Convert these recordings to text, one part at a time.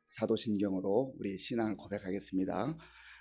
사도신경으로 우리 신앙을 고백하겠습니다.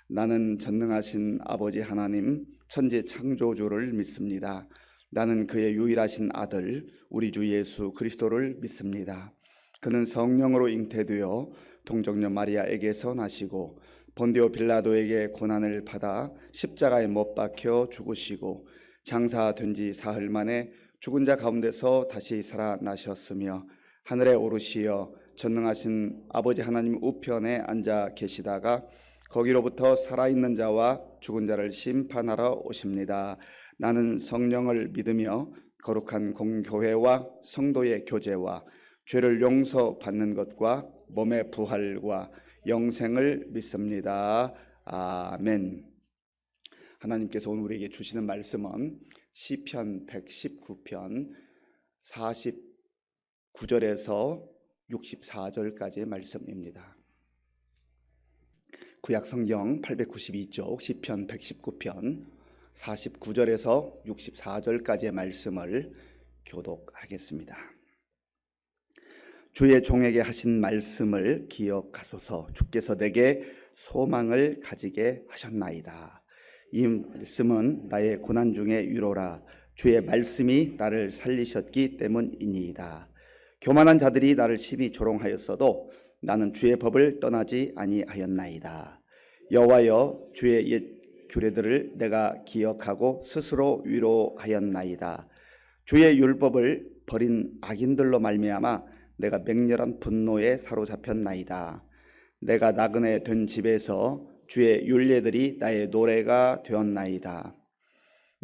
나는 전능하신 아버지 하나님 천지 창조주를 믿습니다. 나는 그의 유일하신 아들 우리 주 예수 그리스도를 믿습니다. 그는 성령으로 잉태되어 동정녀 마리아에게서 나시고 본디오 빌라도에게 고난을 받아 십자가에 못 박혀 죽으시고 장사된 지 사흘 만에 죽은 자 가운데서 다시 살아나셨으며 하늘에 오르시어 전능하신 아버지 하나님 우편에 앉아 계시다가 거기로부터 살아있는 자와 죽은 자를 심판하러 오십니다. 나는 성령을 믿으며 거룩한 공교회와 성도의 교제와 죄를 용서받는 것과 몸의 부활과 영생을 믿습니다. 아멘. 하나님께서 오늘 우리에게 주시는 말씀은 시편 119편 49절에서 64절까지의 말씀입니다. 구약성경 892쪽 시편 119편 49절에서 64절까지의 말씀을 교독하겠습니다. 주의 종에게 하신 말씀을 기억하소서. 주께서 내게 소망을 가지게 하셨나이다. 이 말씀은 나의 고난 중에 위로라. 주의 말씀이 나를 살리셨기 때문이니이다. 교만한 자들이 나를 심히 조롱하였어도 나는 주의 법을 떠나지 아니하였나이다. 여호와여, 주의 옛 규례들을 내가 기억하고 스스로 위로하였나이다. 주의 율법을 버린 악인들로 말미암아 내가 맹렬한 분노에 사로잡혔나이다. 내가 나그네 된 집에서 주의 율례들이 나의 노래가 되었나이다.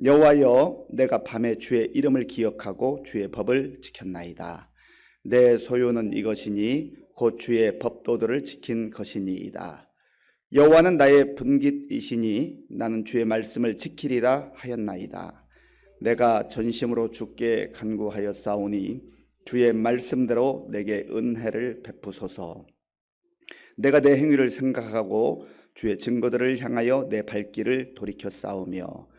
여호와여, 내가 밤에 주의 이름을 기억하고 주의 법을 지켰나이다. 내 소유는 이것이니 곧 주의 법도들을 지킨 것이니이다. 여호와는 나의 분깃이시니 나는 주의 말씀을 지키리라 하였나이다. 내가 전심으로 주께 간구하였사오니 주의 말씀대로 내게 은혜를 베푸소서. 내가 내 행위를 생각하고 주의 증거들을 향하여 내 발길을 돌이켰사오며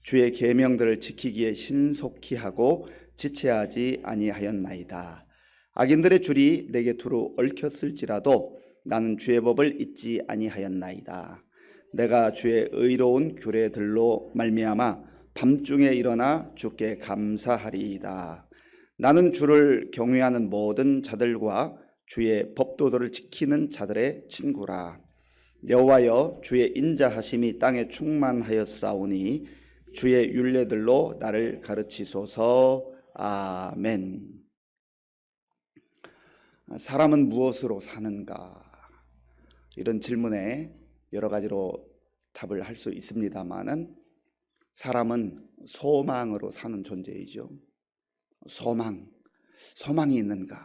주의 계명들을 지키기에 신속히 하고 지체하지 아니하였나이다. 악인들의 줄이 내게 두루 얽혔을지라도 나는 주의 법을 잊지 아니하였나이다. 내가 주의 의로운 규례들로 말미암아 밤중에 일어나 주께 감사하리이다. 나는 주를 경외하는 모든 자들과 주의 법도들을 지키는 자들의 친구라. 여호와여, 주의 인자하심이 땅에 충만하였사오니 주의 율례들로 나를 가르치소서. 아멘. 사람은 무엇으로 사는가? 이런 질문에 여러 가지로 답을 할 수 있습니다만은 사람은 소망으로 사는 존재이죠. 소망이 있는가?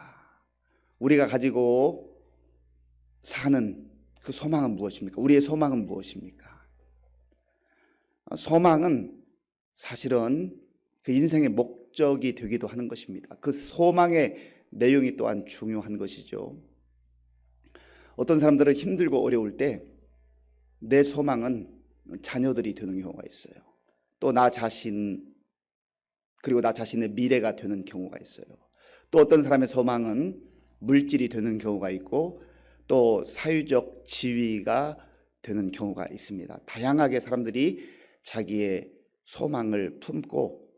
우리가 가지고 사는 그 소망은 무엇입니까? 우리의 소망은 무엇입니까? 소망은 사실은 그 인생의 목적이 되기도 하는 것입니다. 그 소망의 내용이 또한 중요한 것이죠. 어떤 사람들은 힘들고 어려울 때 내 소망은 자녀들이 되는 경우가 있어요. 또 나 자신, 그리고 나 자신의 미래가 되는 경우가 있어요. 또 어떤 사람의 소망은 물질이 되는 경우가 있고 또 사회적 지위가 되는 경우가 있습니다. 다양하게 사람들이 자기의 소망을 품고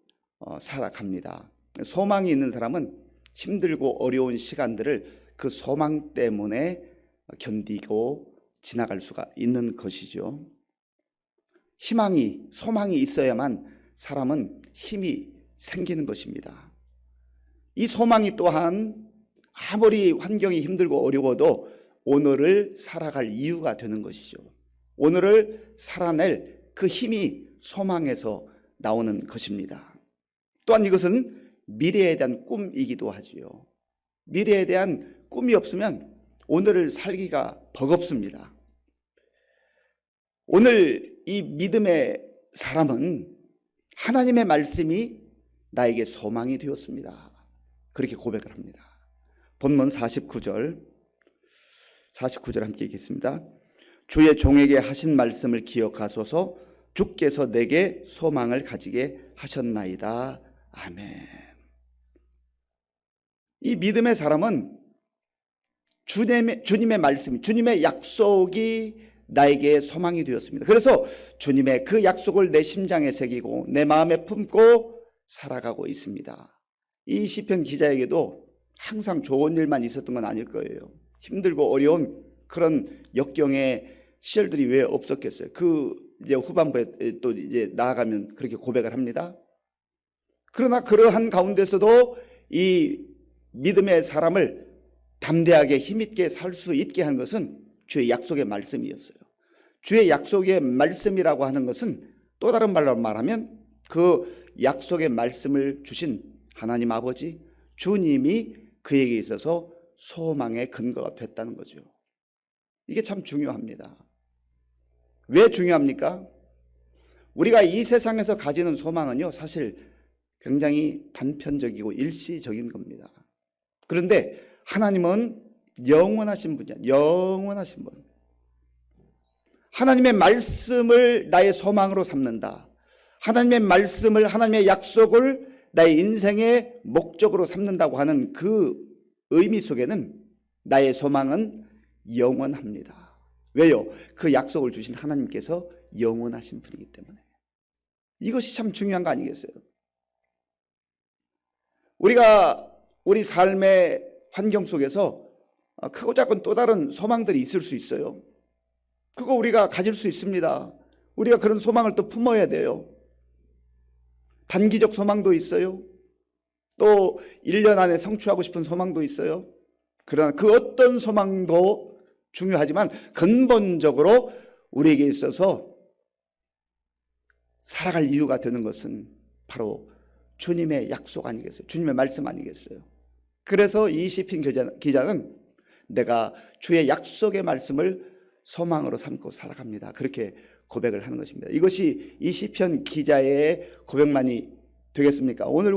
살아갑니다. 소망이 있는 사람은 힘들고 어려운 시간들을 그 소망 때문에 견디고 지나갈 수가 있는 것이죠. 소망이 있어야만 사람은 힘이 생기는 것입니다. 이 소망이 또한 아무리 환경이 힘들고 어려워도 오늘을 살아갈 이유가 되는 것이죠. 오늘을 살아낼 그 힘이 소망에서 나오는 것입니다. 또한 이것은 미래에 대한 꿈이기도 하지요. 미래에 대한 꿈이 없으면 오늘을 살기가 버겁습니다. 오늘 이 믿음의 사람은 하나님의 말씀이 나에게 소망이 되었습니다. 그렇게 고백을 합니다. 본문 49절 함께 읽겠습니다. 주의 종에게 하신 말씀을 기억하소서. 주께서 내게 소망을 가지게 하셨나이다. 아멘. 이 믿음의 사람은 주님의 말씀이, 주님의 약속이 나에게 소망이 되었습니다. 그래서 주님의 그 약속을 내 심장에 새기고 내 마음에 품고 살아가고 있습니다. 이 시편 기자에게도 항상 좋은 일만 있었던 건 아닐 거예요. 힘들고 어려운 그런 역경의 시절들이 왜 없었겠어요? 이제 후반부에 또 이제 나아가면 그렇게 고백을 합니다. 그러나 그러한 가운데서도 이 믿음의 사람을 담대하게 힘있게 살 수 있게 한 것은 주의 약속의 말씀이었어요. 주의 약속의 말씀이라고 하는 것은 또 다른 말로 말하면 그 약속의 말씀을 주신 하나님 아버지, 주님이 그에게 있어서 소망의 근거가 됐다는 거죠. 이게 참 중요합니다. 왜 중요합니까? 우리가 이 세상에서 가지는 소망은요, 사실 굉장히 단편적이고 일시적인 겁니다. 그런데 하나님은 영원하신 분이야. 영원하신 분. 하나님의 말씀을 나의 소망으로 삼는다. 하나님의 말씀을, 하나님의 약속을 나의 인생의 목적으로 삼는다고 하는 그 의미 속에는 나의 소망은 영원합니다. 왜요? 그 약속을 주신 하나님께서 영원하신 분이기 때문에. 이것이 참 중요한 거 아니겠어요? 우리가 우리 삶의 환경 속에서 크고 작은 또 다른 소망들이 있을 수 있어요. 그거 우리가 가질 수 있습니다. 우리가 그런 소망을 또 품어야 돼요. 단기적 소망도 있어요. 또 1년 안에 성취하고 싶은 소망도 있어요. 그러나 그 어떤 소망도 중요하지만 근본적으로 우리에게 있어서 살아갈 이유가 되는 것은 바로 주님의 약속 아니겠어요? 주님의 말씀 아니겠어요? 그래서 이 시편 기자는 내가 주의 약속의 말씀을 소망으로 삼고 살아갑니다. 그렇게 고백을 하는 것입니다. 이것이 이 시편 기자의 고백만이 되겠습니까? 오늘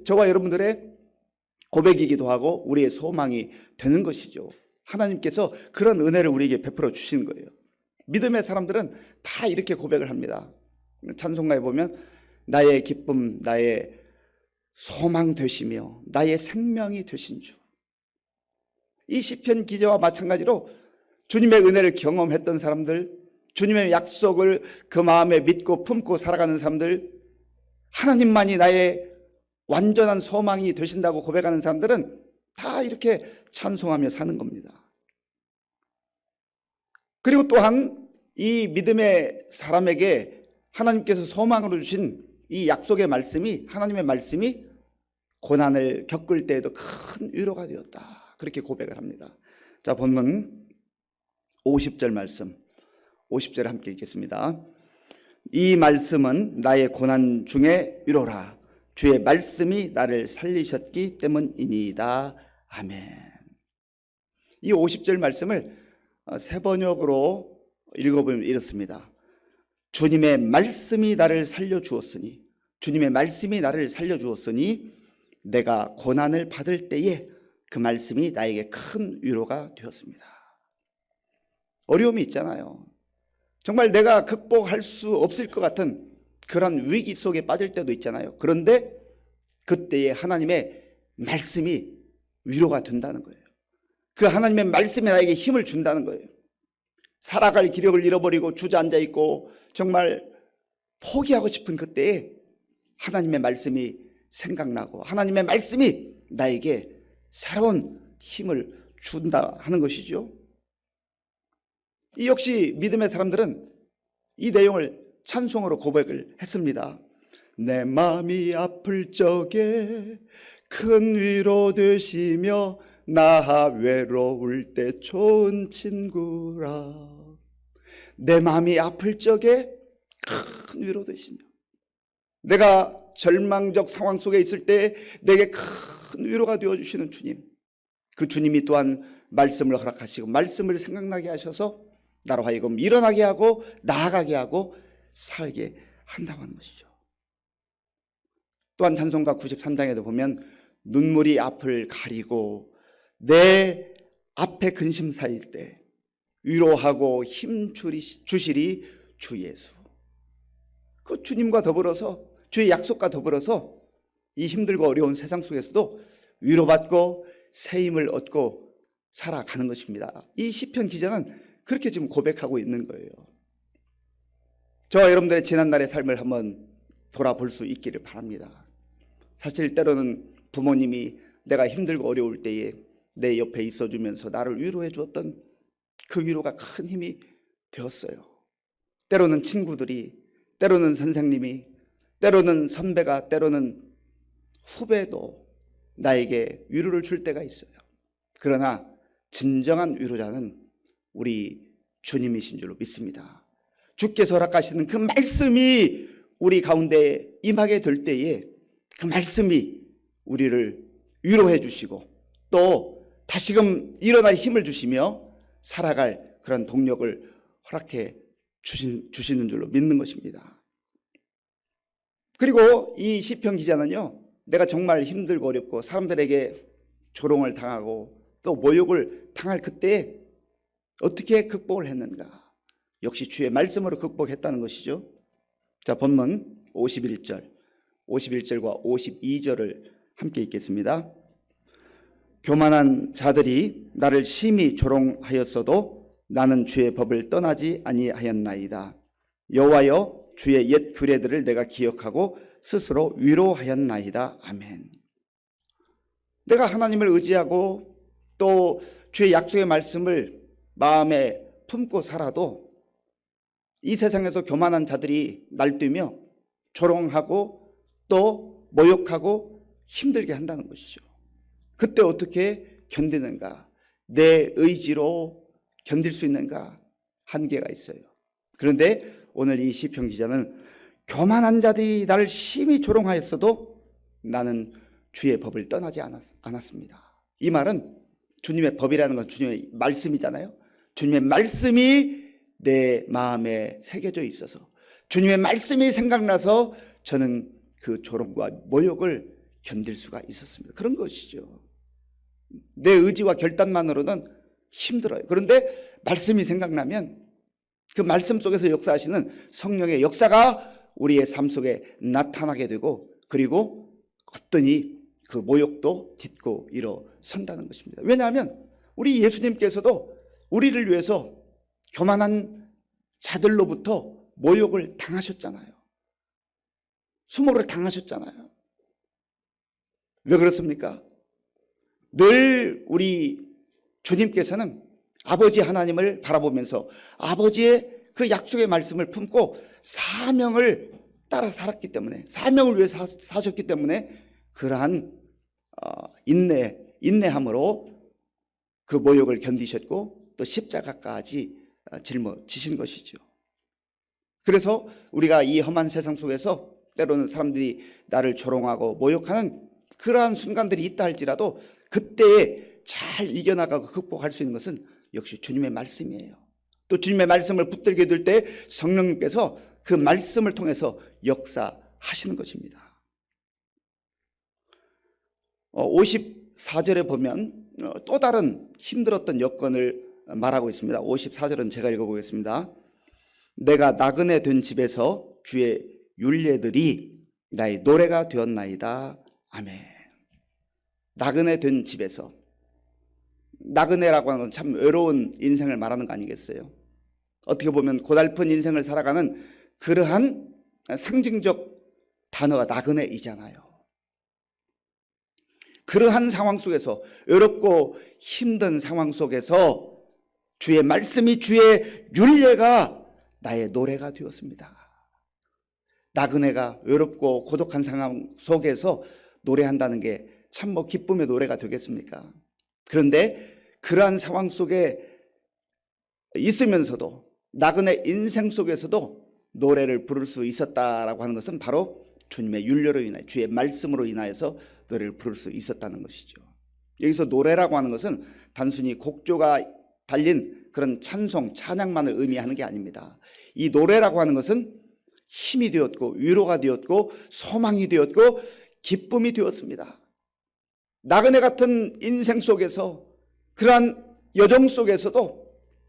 저와 여러분들의 고백이기도 하고 우리의 소망이 되는 것이죠. 하나님께서 그런 은혜를 우리에게 베풀어 주신 거예요. 믿음의 사람들은 다 이렇게 고백을 합니다. 찬송가에 보면 나의 기쁨, 나의 소망 되시며 나의 생명이 되신 주. 이 시편 기자와 마찬가지로 주님의 은혜를 경험했던 사람들, 주님의 약속을 그 마음에 믿고 품고 살아가는 사람들, 하나님만이 나의 완전한 소망이 되신다고 고백하는 사람들은 다 이렇게 찬송하며 사는 겁니다. 그리고 또한 이 믿음의 사람에게 하나님께서 소망으로 주신 이 약속의 말씀이, 하나님의 말씀이 고난을 겪을 때에도 큰 위로가 되었다. 그렇게 고백을 합니다. 자, 본문 50절 말씀, 50절 함께 읽겠습니다. 이 말씀은 나의 고난 중에 위로라. 주의 말씀이 나를 살리셨기 때문이니이다. 아멘. 이 50절 말씀을 세 번역으로 읽어보면 이렇습니다. 주님의 말씀이 나를 살려주었으니, 주님의 말씀이 나를 살려주었으니 내가 고난을 받을 때에 그 말씀이 나에게 큰 위로가 되었습니다. 어려움이 있잖아요. 정말 내가 극복할 수 없을 것 같은 그런 위기 속에 빠질 때도 있잖아요. 그런데 그때에 하나님의 말씀이 위로가 된다는 거예요. 그 하나님의 말씀이 나에게 힘을 준다는 거예요. 살아갈 기력을 잃어버리고 주저앉아 있고 정말 포기하고 싶은 그때에 하나님의 말씀이 생각나고 하나님의 말씀이 나에게 새로운 힘을 준다 하는 것이죠. 이 역시 믿음의 사람들은 이 내용을 찬송으로 고백을 했습니다. 내 마음이 아플 적에 큰 위로 되시며 나 외로울 때 좋은 친구라. 내 마음이 아플 적에 큰 위로 되시며, 내가 절망적 상황 속에 있을 때 내게 큰 위로가 되어주시는 주님, 그 주님이 또한 말씀을 허락하시고 말씀을 생각나게 하셔서 나로 하여금 일어나게 하고 나아가게 하고 살게 한다고 하는 것이죠. 또한 찬송가 93장에도 보면 눈물이 앞을 가리고 내 앞에 근심 쌓일 때 위로하고 힘 주시리 주 예수. 그 주님과 더불어서, 주의 약속과 더불어서 이 힘들고 어려운 세상 속에서도 위로받고 새 힘을 얻고 살아가는 것입니다. 이 시편 기자는 그렇게 지금 고백하고 있는 거예요. 저와 여러분들의 지난날의 삶을 한번 돌아볼 수 있기를 바랍니다. 사실 때로는 부모님이 내가 힘들고 어려울 때에 내 옆에 있어주면서 나를 위로해 주었던 그 위로가 큰 힘이 되었어요. 때로는 친구들이, 때로는 선생님이, 때로는 선배가, 때로는 후배도 나에게 위로를 줄 때가 있어요. 그러나 진정한 위로자는 우리 주님이신 줄로 믿습니다. 주께서 허락하시는 그 말씀이 우리 가운데 임하게 될 때에 그 말씀이 우리를 위로해 주시고 또 다시금 일어날 힘을 주시며 살아갈 그런 동력을 허락해 주시는 줄로 믿는 것입니다. 그리고 이 시편 기자는요, 내가 정말 힘들고 어렵고 사람들에게 조롱을 당하고 또 모욕을 당할 그때에 어떻게 극복을 했는가? 역시 주의 말씀으로 극복했다는 것이죠. 자, 본문 51절과 52절을 함께 읽겠습니다. 교만한 자들이 나를 심히 조롱하였어도 나는 주의 법을 떠나지 아니하였나이다. 여호와여, 주의 옛 규례들을 내가 기억하고 스스로 위로하였나이다. 아멘. 내가 하나님을 의지하고 또 주의 약속의 말씀을 마음에 품고 살아도 이 세상에서 교만한 자들이 날뛰며 조롱하고 또 모욕하고 힘들게 한다는 것이죠. 그때 어떻게 견디는가? 내 의지로 견딜 수 있는가? 한계가 있어요. 그런데 오늘 이 시편 기자는 교만한 자들이 나를 심히 조롱하였어도 나는 주의 법을 떠나지 않았습니다. 이 말은 주님의 법이라는 건 주님의 말씀이잖아요. 주님의 말씀이 내 마음에 새겨져 있어서 주님의 말씀이 생각나서 저는 그 조롱과 모욕을 견딜 수가 있었습니다. 그런 것이죠. 내 의지와 결단만으로는 힘들어요. 그런데 말씀이 생각나면 그 말씀 속에서 역사하시는 성령의 역사가 우리의 삶 속에 나타나게 되고 그리고 어떠니 그 모욕도 딛고 일어선다는 것입니다. 왜냐하면 우리 예수님께서도 우리를 위해서 교만한 자들로부터 모욕을 당하셨잖아요. 수모를 당하셨잖아요. 왜 그렇습니까? 늘 우리 주님께서는 아버지 하나님을 바라보면서 아버지의 그 약속의 말씀을 품고 사명을 따라 살았기 때문에 사명을 위해 사셨기 때문에 그러한 인내함으로 그 모욕을 견디셨고 또 십자가까지 짊어지신 것이죠. 그래서 우리가 이 험한 세상 속에서 때로는 사람들이 나를 조롱하고 모욕하는 그러한 순간들이 있다 할지라도 그때에 잘 이겨나가고 극복할 수 있는 것은 역시 주님의 말씀이에요. 또 주님의 말씀을 붙들게 될 때 성령님께서 그 말씀을 통해서 역사하시는 것입니다. 54절에 보면 또 다른 힘들었던 여건을 말하고 있습니다. 54절은 제가 읽어보겠습니다. 내가 나그네 된 집에서 주의 율례들이 나의 노래가 되었나이다. 아멘. 나그네 된 집에서, 나그네라고 하는 건 참 외로운 인생을 말하는 거 아니겠어요? 어떻게 보면 고달픈 인생을 살아가는 그러한 상징적 단어가 나그네이잖아요. 그러한 상황 속에서, 외롭고 힘든 상황 속에서 주의 말씀이, 주의 율례가 나의 노래가 되었습니다. 나그네가 외롭고 고독한 상황 속에서 노래한다는 게 참 기쁨의 노래가 되겠습니까? 그런데 그러한 상황 속에 있으면서도 나그네 인생 속에서도 노래를 부를 수 있었다라고 하는 것은 바로 주님의 율례로 인하여, 주의 말씀으로 인하여서 노래를 부를 수 있었다는 것이죠. 여기서 노래라고 하는 것은 단순히 곡조가 달린 그런 찬송, 찬양만을 의미하는 게 아닙니다. 이 노래라고 하는 것은 힘이 되었고 위로가 되었고 소망이 되었고 기쁨이 되었습니다. 나그네 같은 인생 속에서, 그러한 여정 속에서도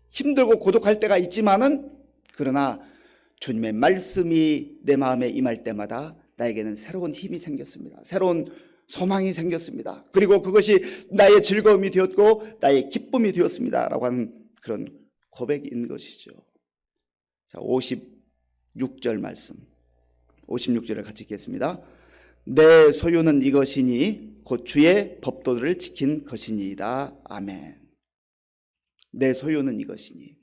힘들고 고독할 때가 있지만은, 그러나 주님의 말씀이 내 마음에 임할 때마다 나에게는 새로운 힘이 생겼습니다. 새로운 소망이 생겼습니다. 그리고 그것이 나의 즐거움이 되었고 나의 기쁨이 되었습니다. 라고 하는 그런 고백인 것이죠. 자, 56절 말씀. 56절을 같이 읽겠습니다. 내 소유는 이것이니 곧 주의 법도들을 지킨 것이니이다. 아멘. 내 소유는 이것이니.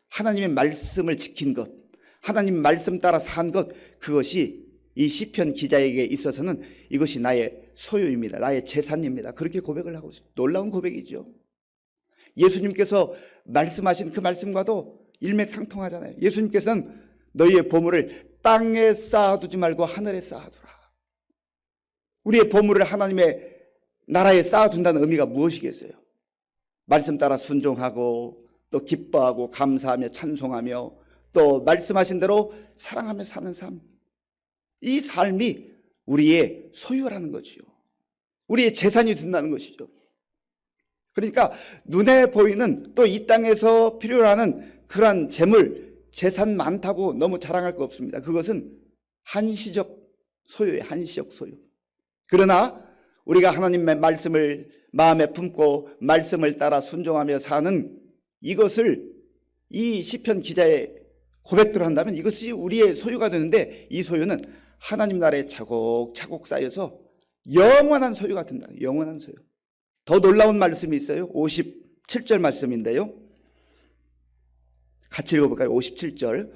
하나님의 말씀을 지킨 것, 하나님 말씀 따라 산 것, 그것이 이 시편 기자에게 있어서는 이것이 나의 소유입니다. 나의 재산입니다. 그렇게 고백을 하고 있습니다. 놀라운 고백이죠. 예수님께서 말씀하신 그 말씀과도 일맥상통하잖아요. 예수님께서는 너희의 보물을 땅에 쌓아두지 말고 하늘에 쌓아두라. 우리의 보물을 하나님의 나라에 쌓아둔다는 의미가 무엇이겠어요? 말씀 따라 순종하고 또 기뻐하고 감사하며 찬송하며 또 말씀하신 대로 사랑하며 사는 삶, 이 삶이 우리의 소유라는 거지요. 우리의 재산이 된다는 것이죠. 그러니까 눈에 보이는 또 이 땅에서 필요로 하는 그러한 재물, 재산 많다고 너무 자랑할 거 없습니다. 그것은 한시적 소유예요. 한시적 소유. 그러나 우리가 하나님의 말씀을 마음에 품고 말씀을 따라 순종하며 사는 이것을 이 시편 기자의 고백대로 한다면 이것이 우리의 소유가 되는데, 이 소유는 하나님 나라에 차곡차곡 쌓여서 영원한 소유가 된다. 영원한 소유. 더 놀라운 말씀이 있어요. 57절 말씀인데요. 같이 읽어볼까요? 57절.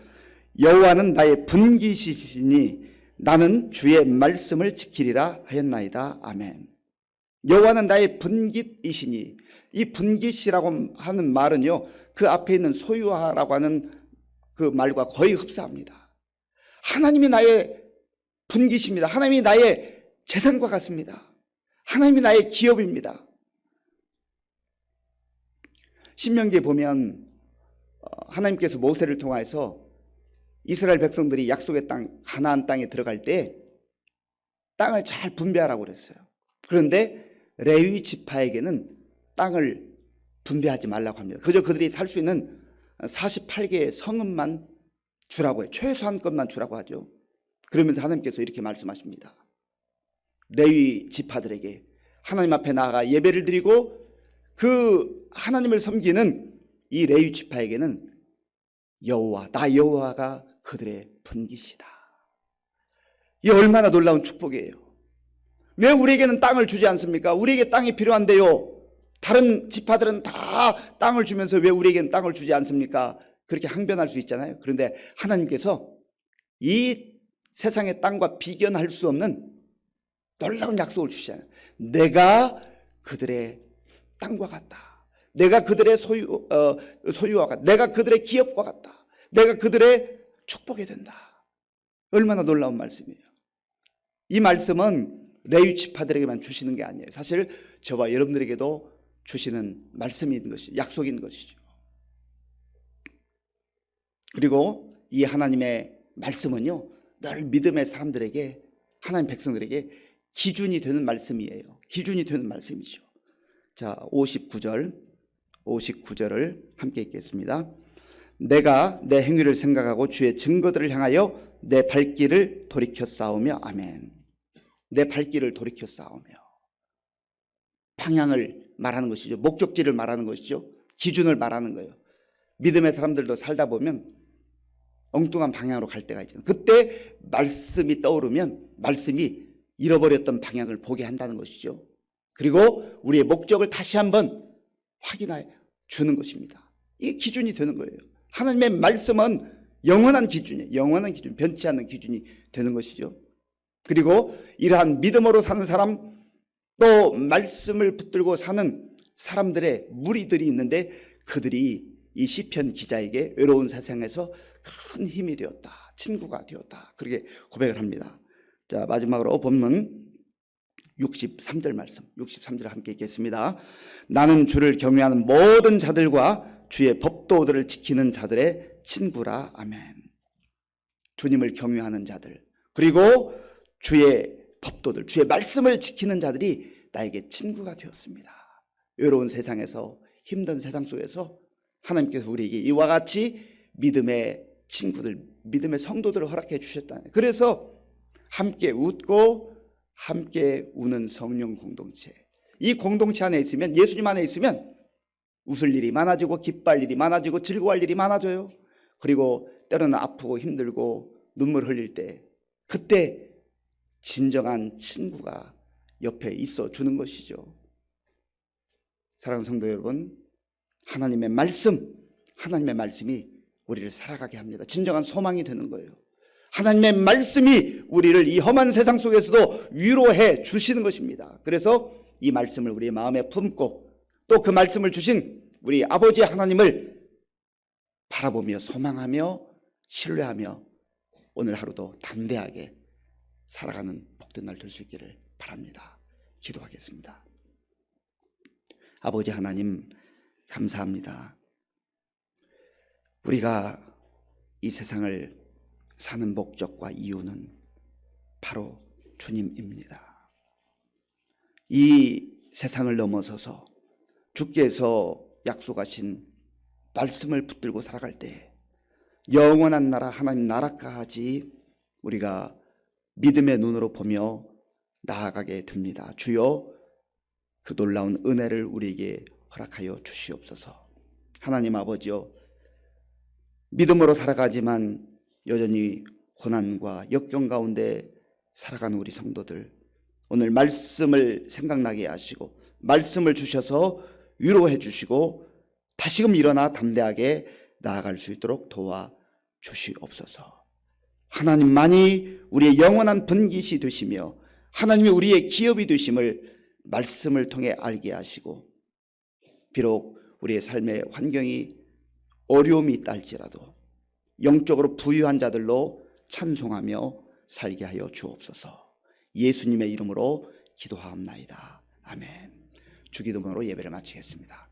여호와는 나의 분깃이시니 나는 주의 말씀을 지키리라 하였나이다. 아멘. 여호와는 나의 분깃이시니, 이 분깃이라고 하는 말은요, 그 앞에 있는 소유하라고 하는 그 말과 거의 흡사합니다. 하나님이 나의 분깃입니다. 하나님이 나의 재산과 같습니다. 하나님이 나의 기업입니다. 신명기에 보면 하나님께서 모세를 통해서 이스라엘 백성들이 약속의 땅 가나안 땅에 들어갈 때 땅을 잘 분배하라고 그랬어요. 그런데 레위 지파에게는 땅을 분배하지 말라고 합니다. 그저 그들이 살 수 있는 48개의 성읍만 주라고 해요. 최소한 것만 주라고 하죠. 그러면서 하나님께서 이렇게 말씀하십니다. 레위 지파들에게 하나님 앞에 나아가 예배를 드리고 그 하나님을 섬기는 이 레위 지파에게는 여호와, 나 여호와가 그들의 분깃이다. 이 얼마나 놀라운 축복이에요. 왜 우리에게는 땅을 주지 않습니까? 우리에게 땅이 필요한데요. 다른 지파들은 다 땅을 주면서 왜 우리에게는 땅을 주지 않습니까? 그렇게 항변할 수 있잖아요. 그런데 하나님께서 이 세상의 땅과 비견할 수 없는 놀라운 약속을 주시잖아요. 내가 그들의 땅과 같다. 내가 그들의 소유와 같다. 내가 그들의 기업과 같다. 내가 그들의 축복이 된다. 얼마나 놀라운 말씀이에요. 이 말씀은 레위 지파들에게만 주시는 게 아니에요. 사실 저와 여러분들에게도 주시는 말씀인 것이, 약속인 것이죠. 그리고 이 하나님의 말씀은요, 늘 믿음의 사람들에게, 하나님 백성들에게 기준이 되는 말씀이에요. 기준이 되는 말씀이죠. 자, 59절을 함께 읽겠습니다. 내가 내 행위를 생각하고 주의 증거들을 향하여 내 발길을 돌이켜 싸우며. 아멘. 내 발길을 돌이켜 싸우며. 방향을 말하는 것이죠. 목적지를 말하는 것이죠. 기준을 말하는 거예요. 믿음의 사람들도 살다 보면 엉뚱한 방향으로 갈 때가 있잖아요. 그때 말씀이 떠오르면 말씀이 잃어버렸던 방향을 보게 한다는 것이죠. 그리고 우리의 목적을 다시 한번 확인해 주는 것입니다. 이게 기준이 되는 거예요. 하나님의 말씀은 영원한 기준이에요. 영원한 기준, 변치 않는 기준이 되는 것이죠. 그리고 이러한 믿음으로 사는 사람, 또 말씀을 붙들고 사는 사람들의 무리들이 있는데, 그들이 이 시편 기자에게 외로운 세상에서 큰 힘이 되었다, 친구가 되었다, 그렇게 고백을 합니다. 자, 마지막으로 본문 63절 말씀, 63절 함께 읽겠습니다. 나는 주를 경외하는 모든 자들과 주의 법도들을 지키는 자들의 친구라. 아멘. 주님을 경외하는 자들, 그리고 주의 법도들, 주의 말씀을 지키는 자들이 나에게 친구가 되었습니다. 외로운 세상에서, 힘든 세상 속에서 하나님께서 우리에게 이와 같이 믿음의 친구들, 믿음의 성도들을 허락해 주셨다. 그래서 함께 웃고 함께 우는 성령 공동체. 이 공동체 안에 있으면, 예수님 안에 있으면 웃을 일이 많아지고 기뻐할 일이 많아지고 즐거워할 일이 많아져요. 그리고 때로는 아프고 힘들고 눈물 흘릴 때, 그때 진정한 친구가 옆에 있어 주는 것이죠. 사랑하는 성도 여러분, 하나님의 말씀이 우리를 살아가게 합니다. 진정한 소망이 되는 거예요. 하나님의 말씀이 우리를 이 험한 세상 속에서도 위로해 주시는 것입니다. 그래서 이 말씀을 우리의 마음에 품고 또 그 말씀을 주신 우리 아버지 하나님을 바라보며 소망하며 신뢰하며 오늘 하루도 담대하게 살아가는 복된 날 될 수 있기를 바랍니다. 기도하겠습니다. 아버지 하나님, 감사합니다. 우리가 이 세상을 사는 목적과 이유는 바로 주님입니다. 이 세상을 넘어서서 주께서 약속하신 말씀을 붙들고 살아갈 때 영원한 나라, 하나님 나라까지 우리가 믿음의 눈으로 보며 나아가게 됩니다. 주여, 그 놀라운 은혜를 우리에게 허락하여 주시옵소서. 하나님 아버지여, 믿음으로 살아가지만 여전히 고난과 역경 가운데 살아가는 우리 성도들, 오늘 말씀을 생각나게 하시고 말씀을 주셔서 위로해 주시고 다시금 일어나 담대하게 나아갈 수 있도록 도와 주시옵소서. 하나님만이 우리의 영원한 분깃이 되시며 하나님이 우리의 기업이 되심을 말씀을 통해 알게 하시고, 비록 우리의 삶의 환경이 어려움이 있다 할지라도 영적으로 부유한 자들로 찬송하며 살게 하여 주옵소서. 예수님의 이름으로 기도하옵나이다. 아멘. 주기도문으로 예배를 마치겠습니다.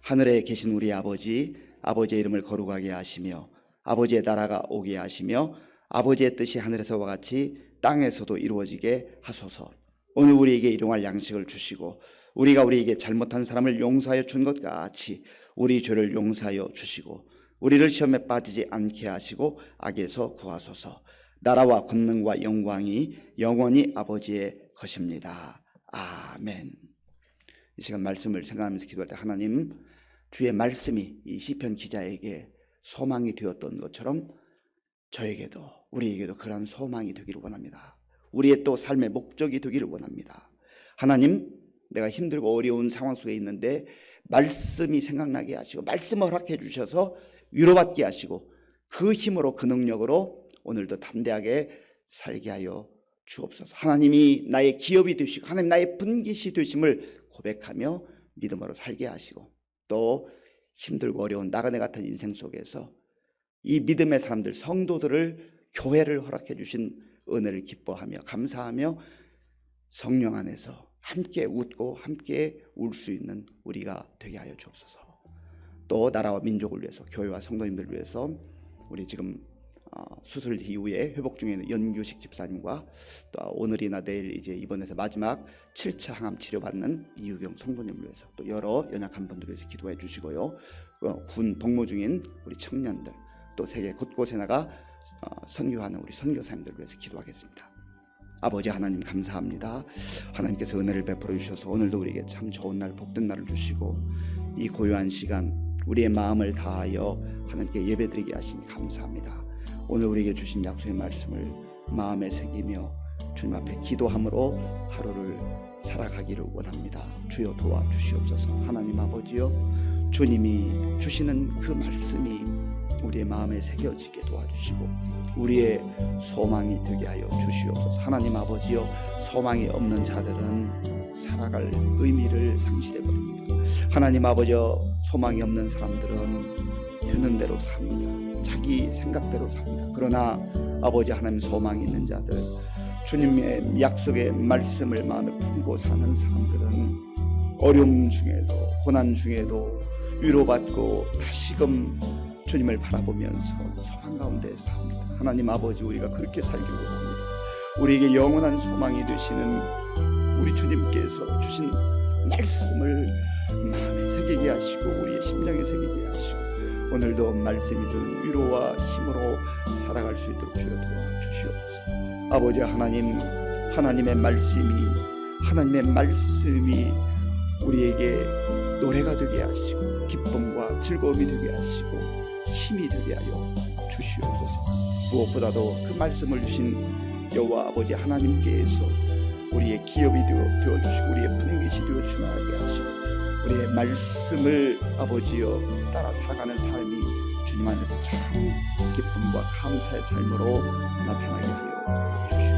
하늘에 계신 우리 아버지, 아버지의 이름을 거룩하게 하시며 아버지의 나라가 오게 하시며 아버지의 뜻이 하늘에서와 같이 땅에서도 이루어지게 하소서. 오늘 우리에게 일용할 양식을 주시고 우리가 우리에게 잘못한 사람을 용서하여 준 것 같이 우리 죄를 용서하여 주시고 우리를 시험에 빠지지 않게 하시고 악에서 구하소서. 나라와 권능과 영광이 영원히 아버지의 것입니다. 아멘. 이 시간 말씀을 생각하면서 기도할 때 하나님, 주의 말씀이 이 시편 기자에게 소망이 되었던 것처럼 저에게도 우리에게도 그러한 소망이 되기를 원합니다. 우리의 또 삶의 목적이 되기를 원합니다. 하나님, 내가 힘들고 어려운 상황 속에 있는데 말씀이 생각나게 하시고 말씀을 허락해 주셔서 위로받게 하시고 그 힘으로 그 능력으로 오늘도 담대하게 살게 하여 주옵소서. 하나님이 나의 기업이 되시고 하나님 나의 분깃이 되심을 고백하며 믿음으로 살게 하시고 또 힘들고 어려운 나그네 같은 인생 속에서 이 믿음의 사람들, 성도들을, 교회를 허락해 주신 은혜를 기뻐하며 감사하며 성령 안에서 함께 웃고 함께 울 수 있는 우리가 되게 하여 주옵소서. 또 나라와 민족을 위해서, 교회와 성도님들을 위해서 우리 지금 수술 이후에 회복 중에 있는 연규식 집사님과 또 오늘이나 내일 이제 입원해서 마지막 7차 항암 치료받는 이유경 성도님을 위해서 또 여러 연약한 분들을 위해서 기도해 주시고요. 군 복무 중인 우리 청년들, 또 세계 곳곳에 나가 선교하는 우리 선교사님들을 위해서 기도하겠습니다. 아버지 하나님, 감사합니다. 하나님께서 은혜를 베풀어 주셔서 오늘도 우리에게 참 좋은 날, 복된 날을 주시고 이 고요한 시간 우리의 마음을 다하여 하나님께 예배드리게 하시니 감사합니다. 오늘 우리에게 주신 약속의 말씀을 마음에 새기며 주님 앞에 기도함으로 하루를 살아가기를 원합니다. 주여 도와주시옵소서. 하나님 아버지여, 주님이 주시는 그 말씀이 우리의 마음에 새겨지게 도와주시고 우리의 소망이 되게 하여 주시옵소서. 하나님 아버지여, 소망이 없는 자들은 살아갈 의미를 상실해버립니다. 하나님 아버지여, 소망이 없는 사람들은 되는 대로 삽니다. 자기 생각대로 삽니다. 그러나 아버지 하나님, 소망이 있는 자들, 주님의 약속의 말씀을 마음에 품고 사는 사람들은 어려움 중에도 고난 중에도 위로받고 다시금 주님을 바라보면서 소망 가운데 삽니다. 하나님 아버지, 우리가 그렇게 살기를 원합니다. 우리에게 영원한 소망이 되시는 우리 주님께서 주신 말씀을 마음에 새기게 하시고 우리의 심장에 새기게 하시고 오늘도 말씀이 주는 위로와 힘으로 살아갈 수 있도록 주여 도와주시옵소서. 아버지 하나님, 하나님의 말씀이 우리에게 노래가 되게 하시고 기쁨과 즐거움이 되게 하시고 힘이 되게 하여 주시옵소서. 무엇보다도 그 말씀을 주신 여호와 아버지 하나님께서 우리의 기업이 되어주시고 우리의 분깃이 되어주시게 하시고 우리의 말씀을 아버지여 따라 살아가는 삶이 주님 안에서 참 기쁨과 감사의 삶으로 나타나게 하여 주시옵소서.